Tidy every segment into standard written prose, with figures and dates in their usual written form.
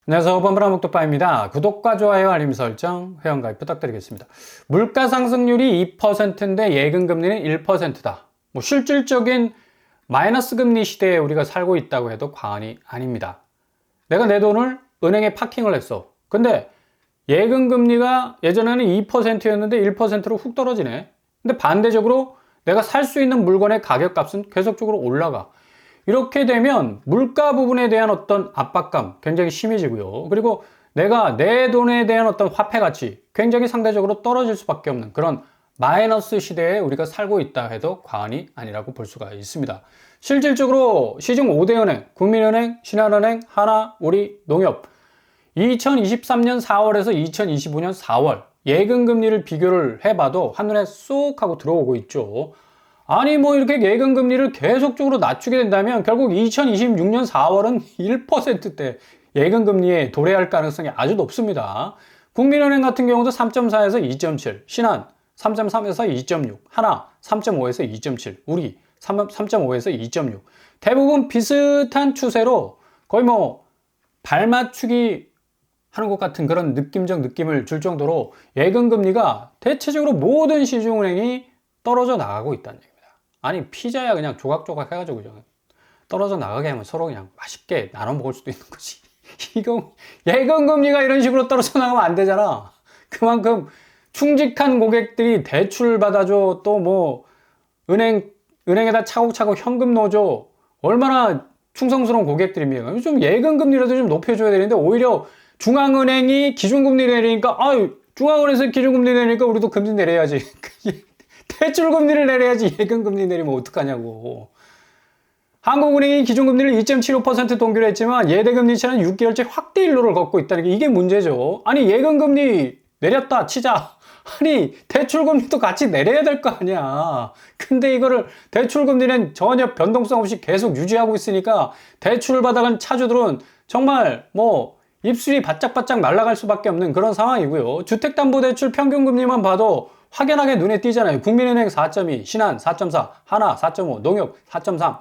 안녕하세요. 범블라 목독바입니다. 구독과 좋아요, 알림 설정, 회원가입 부탁드리겠습니다. 물가 상승률이 2%인데 예금 금리는 1%다. 실질적인 마이너스 금리 시대에 우리가 살고 있다고 해도 과언이 아닙니다. 내가 내 돈을 은행에 파킹을 했어. 근데 예금 금리가 예전에는 2%였는데 1%로 훅 떨어지네. 근데 반대적으로 내가 살 수 있는 물건의 가격값은 계속적으로 올라가. 이렇게 되면 물가 부분에 대한 어떤 압박감 굉장히 심해지고요. 그리고 내가 내 돈에 대한 어떤 화폐 가치 굉장히 상대적으로 떨어질 수밖에 없는 그런 마이너스 시대에 우리가 살고 있다 해도 과언이 아니라고 볼 수가 있습니다. 실질적으로 시중 5대 은행, 국민은행, 신한은행, 하나, 우리, 농협 2023년 4월에서 2025년 4월 예금 금리를 비교를 해봐도 한눈에 쏙 하고 들어오고 있죠. 아니 이렇게 예금 금리를 계속적으로 낮추게 된다면 결국 2026년 4월은 1%대 예금 금리에 도래할 가능성이 아주 높습니다. 국민은행 같은 경우도 3.4에서 2.7, 신한 3.3에서 2.6, 하나 3.5에서 2.7, 우리 3.5에서 2.6. 대부분 비슷한 추세로 거의 발맞추기 하는 것 같은 그런 느낌적 느낌을 줄 정도로 예금 금리가 대체적으로 모든 시중은행이 떨어져 나가고 있다는 얘기입니다. 아니 피자야 그냥 조각조각 해가지고 그냥 떨어져 나가게 하면 서로 그냥 맛있게 나눠 먹을 수도 있는 거지. 이거 예금 금리가 이런 식으로 떨어져 나가면 안 되잖아. 그만큼 충직한 고객들이 대출 받아줘, 또 은행에다 차곡차곡 현금 넣어줘. 얼마나 충성스러운 고객들입니까? 좀 예금 금리라도 좀 높여줘야 되는데 오히려 중앙은행이 기준금리 내리니까 중앙은행에서 기준금리 내리니까 우리도 금리 내려야지. 대출 금리를 내려야지 예금 금리 내리면 어떡하냐고. 한국은행이 기준금리를 2.75% 동결 했지만 예대금리차는 6개월째 확대 일로를 걷고 있다는 게 이게 문제죠. 아니 예금 금리 내렸다 치자. 아니 대출 금리도 같이 내려야 될 거 아니야. 근데 이거를 대출 금리는 전혀 변동성 없이 계속 유지하고 있으니까 대출을 받아간 차주들은 정말 입술이 바짝바짝 날아갈 수밖에 없는 그런 상황이고요. 주택담보대출 평균 금리만 봐도 확연하게 눈에 띄잖아요. 국민은행 4.2, 신한 4.4, 하나 4.5, 농협 4.3.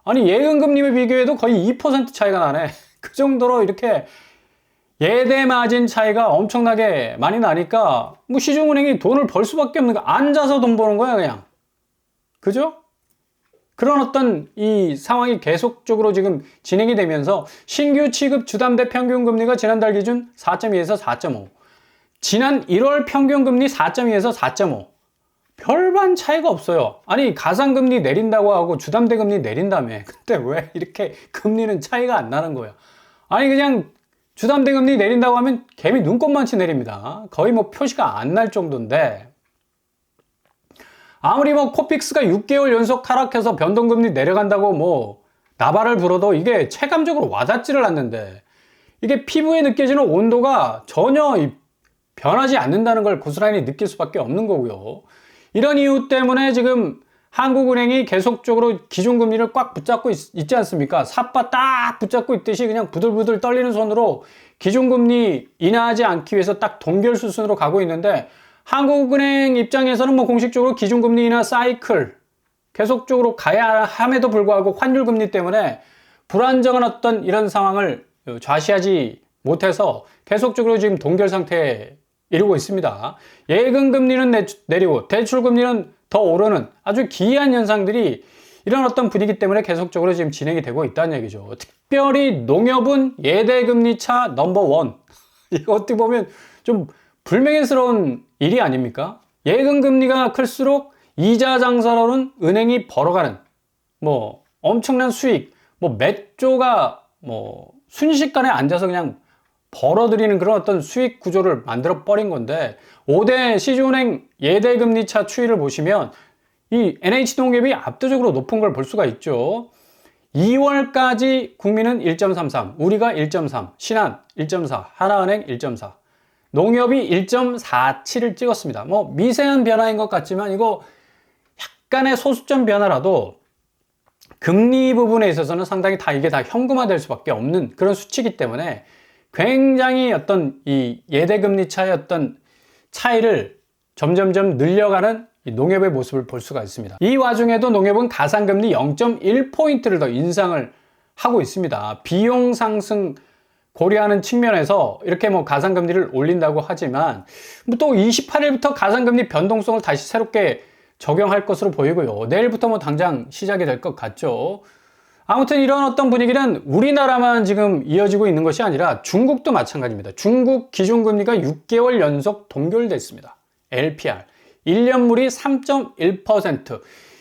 아니 예금 금리에 비교해도 거의 2% 차이가 나네. 그 정도로 이렇게 예대 마진 차이가 엄청나게 많이 나니까 시중은행이 돈을 벌 수밖에 없는 거. 앉아서 돈 버는 거야 그냥. 그죠? 그런 어떤 이 상황이 계속적으로 지금 진행이 되면서 신규 취급 주담대 평균 금리가 지난달 기준 4.2에서 4.5, 지난 1월 평균 금리 4.2에서 4.5. 별반 차이가 없어요. 아니 가상금리 내린다고 하고 주담대 금리 내린다며. 근데 왜 이렇게 금리는 차이가 안 나는 거야? 아니 그냥 주담대 금리 내린다고 하면 개미 눈곱만치 내립니다. 거의 표시가 안 날 정도인데 아무리 코픽스가 6개월 연속 하락해서 변동금리 내려간다고 나발을 불어도 이게 체감적으로 와닿지를 않는데 이게 피부에 느껴지는 온도가 전혀 변하지 않는다는 걸 고스란히 느낄 수밖에 없는 거고요. 이런 이유 때문에 지금 한국은행이 계속적으로 기준금리를 꽉 붙잡고 있지 않습니까? 삿바 딱 붙잡고 있듯이 그냥 부들부들 떨리는 손으로 기준금리 인하하지 않기 위해서 딱 동결 수순으로 가고 있는데 한국은행 입장에서는 공식적으로 기준금리 인하 사이클 계속적으로 가야 함에도 불구하고 환율금리 때문에 불안정한 어떤 이런 상황을 좌시하지 못해서 계속적으로 지금 동결 상태에 이르고 있습니다. 예금 금리는 내리고 대출 금리는 더 오르는 아주 기이한 현상들이 이런 어떤 분위기 때문에 계속적으로 지금 진행이 되고 있다는 얘기죠. 특별히 농협은 예대금리차 넘버원. 이거 어떻게 보면 좀 불명예스러운 일이 아닙니까? 예금 금리가 클수록 이자 장사로는 은행이 벌어가는 엄청난 수익, 몇 조가 순식간에 앉아서 그냥 벌어들이는 그런 어떤 수익 구조를 만들어 버린 건데 5대 시중은행 예대금리차 추이를 보시면 이 NH농협이 압도적으로 높은 걸 볼 수가 있죠. 2월까지 국민은 1.33, 우리가 1.3, 신한 1.4, 하나은행 1.4, 농협이 1.47을 찍었습니다. 미세한 변화인 것 같지만 이거 약간의 소수점 변화라도 금리 부분에 있어서는 상당히 이게 다 현금화될 수밖에 없는 그런 수치이기 때문에 굉장히 어떤 이 예대금리 차의 어떤 차이를 점점점 늘려가는 농협의 모습을 볼 수가 있습니다. 이 와중에도 농협은 가상금리 0.1포인트를 더 인상을 하고 있습니다. 비용 상승 고려하는 측면에서 이렇게 뭐 가상금리를 올린다고 하지만 뭐 또 28일부터 가상금리 변동성을 다시 새롭게 적용할 것으로 보이고요. 내일부터 뭐 당장 시작이 될 것 같죠. 아무튼 이런 어떤 분위기는 우리나라만 지금 이어지고 있는 것이 아니라 중국도 마찬가지입니다. 중국 기준금리가 6개월 연속 동결됐습니다. LPR 1년물이 3.1%.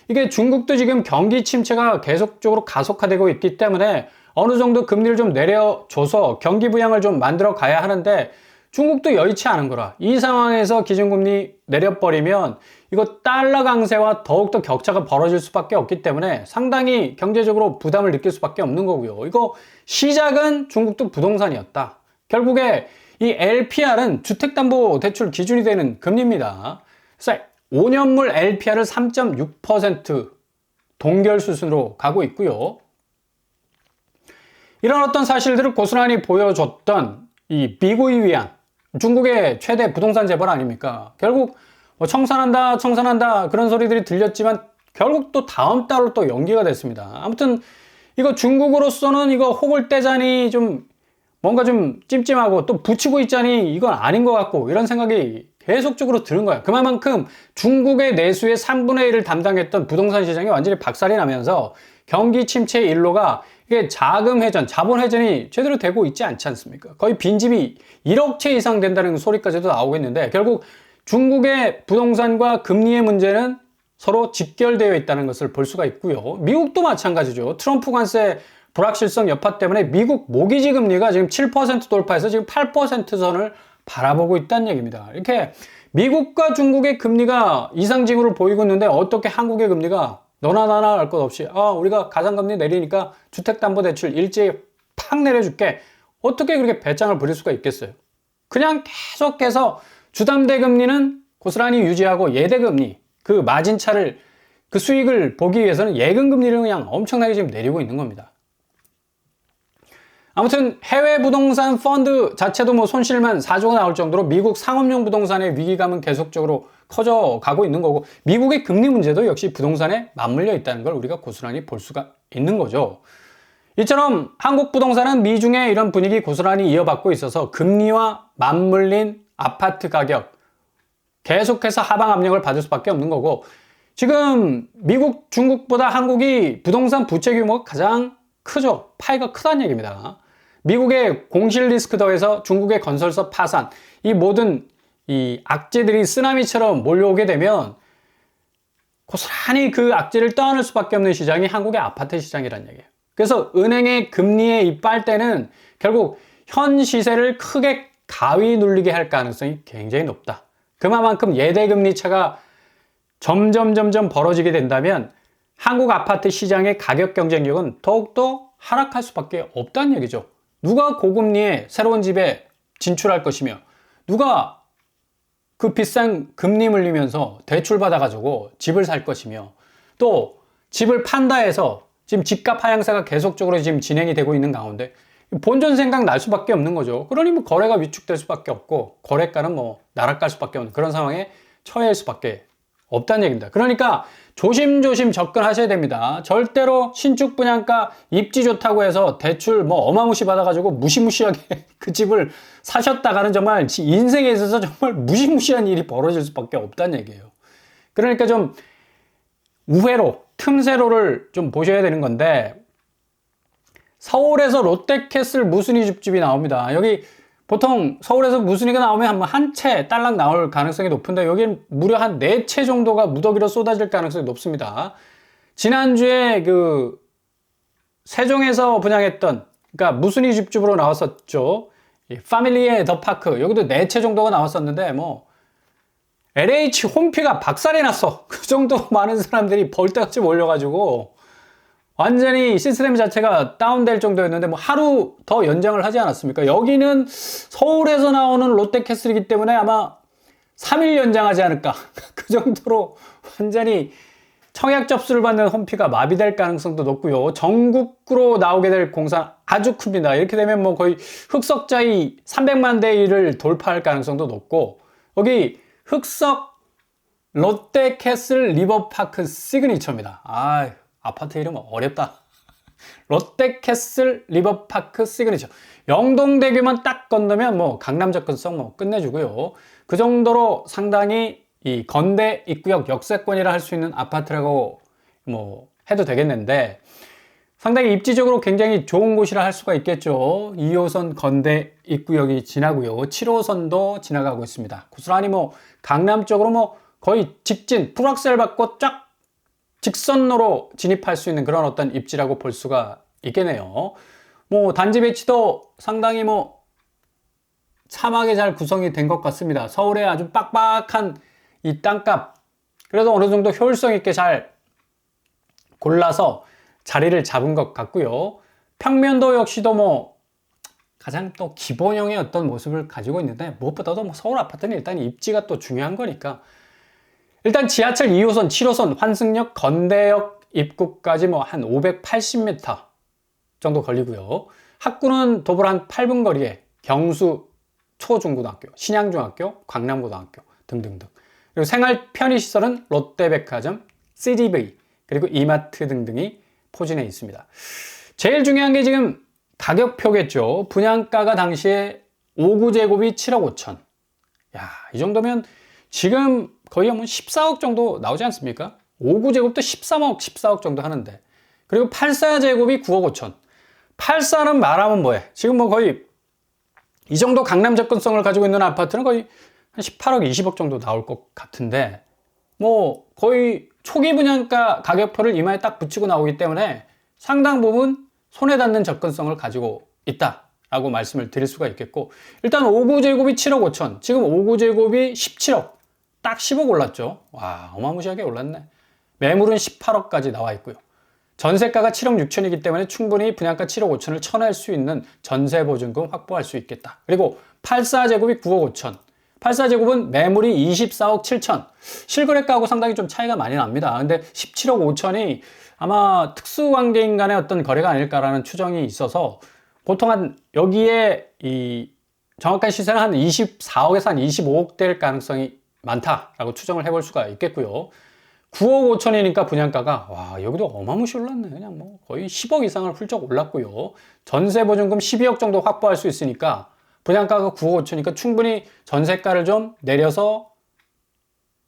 이게 중국도 지금 경기 침체가 계속적으로 가속화되고 있기 때문에 어느 정도 금리를 좀 내려줘서 경기 부양을 좀 만들어 가야 하는데 중국도 여의치 않은 거라. 이 상황에서 기준금리 내려버리면 이거 달러 강세와 더욱더 격차가 벌어질 수밖에 없기 때문에 상당히 경제적으로 부담을 느낄 수밖에 없는 거고요. 이거 시작은 중국도 부동산이었다. 결국에 이 LPR은 주택담보대출 기준이 되는 금리입니다. 그래서 5년물 LPR을 3.6% 동결 수준으로 가고 있고요. 이런 어떤 사실들을 고스란히 보여줬던 이 미국이 위한 중국의 최대 부동산 재벌 아닙니까? 결국 뭐 청산한다 그런 소리들이 들렸지만 결국 또 다음 달로 또 연기가 됐습니다. 아무튼 이거 중국으로서는 이거 혹을 떼자니 좀 뭔가 좀 찜찜하고 또 붙이고 있자니 이건 아닌 것 같고 이런 생각이 계속적으로 드는 거야. 그만큼 중국의 내수의 3분의 1을 담당했던 부동산 시장이 완전히 박살이 나면서 경기 침체의 일로가 이게 자금 회전, 자본 회전이 제대로 되고 있지 않지 않습니까? 거의 빈집이 1억 채 이상 된다는 소리까지도 나오고 있는데 결국 중국의 부동산과 금리의 문제는 서로 직결되어 있다는 것을 볼 수가 있고요. 미국도 마찬가지죠. 트럼프 관세 불확실성 여파 때문에 미국 모기지 금리가 지금 7% 돌파해서 지금 8% 선을 바라보고 있다는 얘기입니다. 이렇게 미국과 중국의 금리가 이상징후를 보이고 있는데 어떻게 한국의 금리가 너나 나나 할 것 없이 우리가 가상금리 내리니까 주택담보대출 일제히 팍 내려줄게. 어떻게 그렇게 배짱을 부릴 수가 있겠어요? 그냥 계속해서 주담대금리는 고스란히 유지하고 예대금리 그 마진차를 그 수익을 보기 위해서는 예금금리를 그냥 엄청나게 지금 내리고 있는 겁니다. 아무튼 해외 부동산 펀드 자체도 뭐 손실만 4조가 나올 정도로 미국 상업용 부동산의 위기감은 계속적으로 커져가고 있는 거고 미국의 금리 문제도 역시 부동산에 맞물려 있다는 걸 우리가 고스란히 볼 수가 있는 거죠. 이처럼 한국 부동산은 미중의 이런 분위기 고스란히 이어받고 있어서 금리와 맞물린 아파트 가격 계속해서 하방 압력을 받을 수밖에 없는 거고 지금 미국, 중국보다 한국이 부동산 부채 규모가 가장 크죠. 파이가 크다는 얘기입니다. 미국의 공실 리스크 더해서 중국의 건설사 파산, 이 모든 이 악재들이 쓰나미처럼 몰려오게 되면 고스란히 그 악재를 떠안을 수밖에 없는 시장이 한국의 아파트 시장이라는 얘기예요. 그래서 은행의 금리에 이빨 때는 결국 현 시세를 크게 가위 눌리게 할 가능성이 굉장히 높다. 그만큼 예대금리 차가 점점 벌어지게 된다면 한국 아파트 시장의 가격 경쟁력은 더욱더 하락할 수밖에 없다는 얘기죠. 누가 고금리에 새로운 집에 진출할 것이며 누가 그 비싼 금리 물리면서 대출 받아가지고 집을 살 것이며 또 집을 판다 해서 지금 집값 하향세가 계속적으로 지금 진행이 되고 있는 가운데 본전 생각 날 수밖에 없는 거죠. 그러니 뭐 거래가 위축될 수밖에 없고 거래가는 뭐 나락갈 수밖에 없는 그런 상황에 처해질 수밖에 없다는 얘기입니다. 그러니까 조심조심 접근하셔야 됩니다. 절대로 신축 분양가 입지 좋다고 해서 대출 뭐 어마무시 받아가지고 무시무시하게 그 집을 사셨다가는 정말 인생에 있어서 정말 무시무시한 일이 벌어질 수밖에 없다는 얘기예요. 그러니까 좀 우회로, 틈새로를 좀 보셔야 되는 건데 서울에서 롯데캐슬 무순이 집집이 나옵니다. 여기 보통 서울에서 무순이가 나오면 한 채 딸랑 나올 가능성이 높은데 여기는 무려 한 4채 정도가 무더기로 쏟아질 가능성이 높습니다. 지난주에 그 세종에서 분양했던 그러니까 무순이 집집으로 나왔었죠. 이 파밀리의 더 파크 여기도 4채 정도가 나왔었는데 뭐 LH 홈피가 박살이 났어. 그 정도 많은 사람들이 벌떼같이 몰려가지고 완전히 시스템 자체가 다운될 정도였는데 뭐 하루 더 연장을 하지 않았습니까? 여기는 서울에서 나오는 롯데캐슬이기 때문에 아마 3일 연장하지 않을까. 그 정도로 완전히 청약 접수를 받는 홈피가 마비될 가능성도 높고요. 전국으로 나오게 될 공사 아주 큽니다. 이렇게 되면 뭐 거의 흑석자이 300만 대를 돌파할 가능성도 높고 여기 흑석 롯데캐슬 리버파크 시그니처입니다. 아파트 이름 어렵다. 롯데캐슬 리버파크 시그니처. 영동대교만 딱 건너면 뭐 강남 접근성 뭐 끝내주고요. 그 정도로 상당히 이 건대 입구역 역세권이라 할 수 있는 아파트라고 뭐 해도 되겠는데, 상당히 입지적으로 굉장히 좋은 곳이라 할 수가 있겠죠. 2호선 건대 입구역이 지나고요. 7호선도 지나가고 있습니다. 고스란히 뭐 강남 쪽으로 뭐 거의 직진, 풀악셀 받고 쫙 직선로로 진입할 수 있는 그런 어떤 입지라고 볼 수가 있겠네요. 뭐 단지 배치도 상당히 뭐 참하게 잘 구성이 된 것 같습니다. 서울의 아주 빡빡한 이 땅값, 그래도 어느 정도 효율성 있게 잘 골라서 자리를 잡은 것 같고요. 평면도 역시도 뭐 가장 또 기본형의 어떤 모습을 가지고 있는데, 무엇보다도 뭐 서울 아파트는 일단 입지가 또 중요한 거니까, 일단 지하철 2호선, 7호선, 환승역, 건대역 입구까지 뭐 한 580m 정도 걸리고요. 학구는 도보로 한 8분 거리에 경수 초중고등학교, 신양중학교, 광남고등학교 등등등. 그리고 생활 편의시설은 롯데백화점, CGV, 그리고 이마트 등등이 포진해 있습니다. 제일 중요한 게 지금 가격표겠죠. 분양가가 당시에 5구제곱이 7억 5천. 야, 이 정도면 지금 거의 한 14억 정도 나오지 않습니까? 5구제곱도 13억, 14억 정도 하는데. 그리고 84제곱이 9억 5천. 84는 말하면 뭐해? 지금 뭐 거의 이 정도 강남 접근성을 가지고 있는 아파트는 거의 한 18억, 20억 정도 나올 것 같은데, 뭐 거의 초기 분양가 가격표를 이마에 딱 붙이고 나오기 때문에 상당 부분 손에 닿는 접근성을 가지고 있다라고 말씀을 드릴 수가 있겠고, 일단 5구제곱이 7억 5천, 지금 5구제곱이 17억, 딱 10억 올랐죠. 와, 어마무시하게 올랐네. 매물은 18억까지 나와 있고요. 전세가가 7억 6천이기 때문에 충분히 분양가 7억 5천을 쳐낼 수 있는 전세보증금 확보할 수 있겠다. 그리고 84제곱이 9억 5천, 84제곱은 매물이 24억 7천, 실거래가하고 상당히 좀 차이가 많이 납니다. 근데 17억 5천이 아마 특수관계인 간의 어떤 거래가 아닐까라는 추정이 있어서, 보통 한 여기에 이 정확한 시세는 한 24억에서 한 25억 될 가능성이 많다라고 추정을 해볼 수가 있겠고요. 9억 5천이니까 분양가가, 와, 여기도 어마무시 올랐네. 그냥 뭐 거의 10억 이상을 훌쩍 올랐고요. 전세보증금 12억 정도 확보할 수 있으니까 분양가가 9억 5천이니까 충분히 전세가를 좀 내려서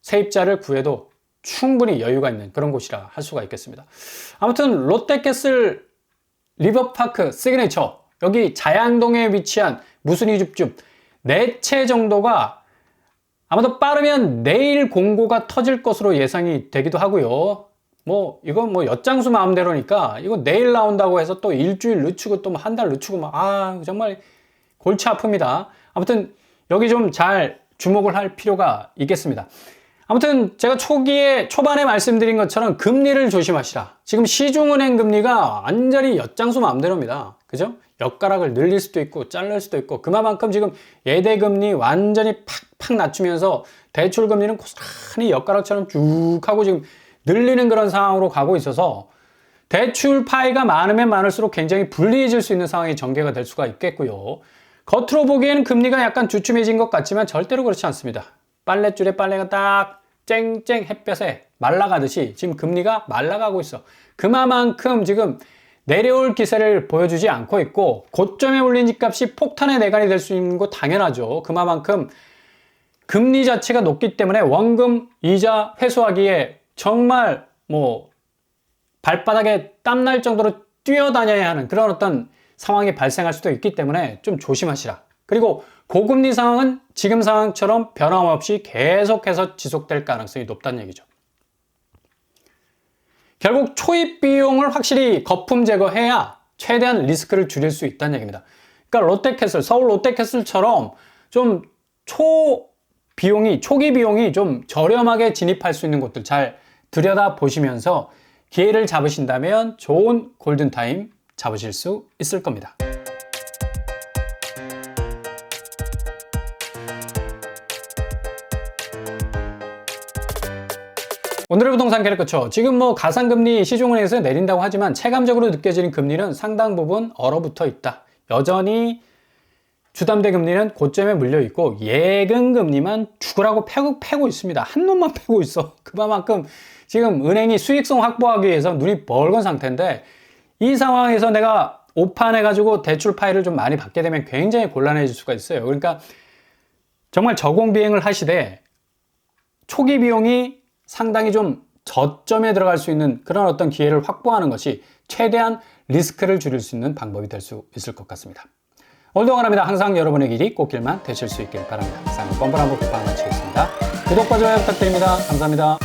세입자를 구해도 충분히 여유가 있는 그런 곳이라 할 수가 있겠습니다. 아무튼 롯데캐슬 리버파크 시그니처, 여기 자양동에 위치한 무순이 줍줍 4채 정도가 아마도 빠르면 내일 공고가 터질 것으로 예상이 되기도 하고요. 뭐 이건 뭐 엿장수 마음대로니까 이거 내일 나온다고 해서 또 일주일 늦추고 또 한 달 늦추고 막 정말 골치 아픕니다. 아무튼 여기 좀 잘 주목을 할 필요가 있겠습니다. 아무튼 제가 초반에 말씀드린 것처럼 금리를 조심하시라. 지금 시중은행 금리가 완전히 엿장수 마음대로입니다. 그죠? 엿가락을 늘릴 수도 있고 자를 수도 있고, 그만큼 지금 예대금리 완전히 팍팍 낮추면서 대출금리는 고스란히 엿가락처럼 쭉 하고 지금 늘리는 그런 상황으로 가고 있어서, 대출 파이가 많으면 많을수록 굉장히 불리해질 수 있는 상황이 전개가 될 수가 있겠고요. 겉으로 보기에는 금리가 약간 주춤해진 것 같지만 절대로 그렇지 않습니다. 빨랫줄에 빨래가 딱 쨍쨍 햇볕에 말라가듯이 지금 금리가 말라가고 있어. 그만큼 지금 내려올 기세를 보여주지 않고 있고, 고점에 올린 집값이 폭탄의 내관이 될 수 있는 거 당연하죠. 그만큼 금리 자체가 높기 때문에 원금 이자 회수하기에 정말 뭐 발바닥에 땀날 정도로 뛰어다녀야 하는 그런 어떤 상황이 발생할 수도 있기 때문에 좀 조심하시라. 그리고 고금리 상황은 지금 상황처럼 변함없이 계속해서 지속될 가능성이 높다는 얘기죠. 결국 초입 비용을 확실히 거품 제거해야 최대한 리스크를 줄일 수 있다는 얘기입니다. 그러니까 롯데캐슬, 서울 롯데캐슬처럼 좀 초기 비용이 좀 저렴하게 진입할 수 있는 곳들 잘 들여다 보시면서 기회를 잡으신다면 좋은 골든타임 잡으실 수 있을 겁니다. 오늘의 부동산 캐릭터죠. 지금 뭐 가상금리 시중은행에서 내린다고 하지만 체감적으로 느껴지는 금리는 상당 부분 얼어붙어 있다. 여전히 주담대 금리는 고점에 물려 있고 예금금리만 죽으라고 패고 있습니다. 한 놈만 패고 있어. 그만큼 지금 은행이 수익성 확보하기 위해서 눈이 벌건 상태인데, 이 상황에서 내가 오판해가지고 대출 파일을 좀 많이 받게 되면 굉장히 곤란해질 수가 있어요. 그러니까 정말 저공 비행을 하시되 초기 비용이 상당히 좀 저점에 들어갈 수 있는 그런 어떤 기회를 확보하는 것이 최대한 리스크를 줄일 수 있는 방법이 될 수 있을 것 같습니다. 오늘도 원합니다. 항상 여러분의 길이 꽃길만 되실 수 있길 바랍니다. 이상 뻔뻔한 법 국방 마치겠습니다. 구독과 좋아요 부탁드립니다. 감사합니다.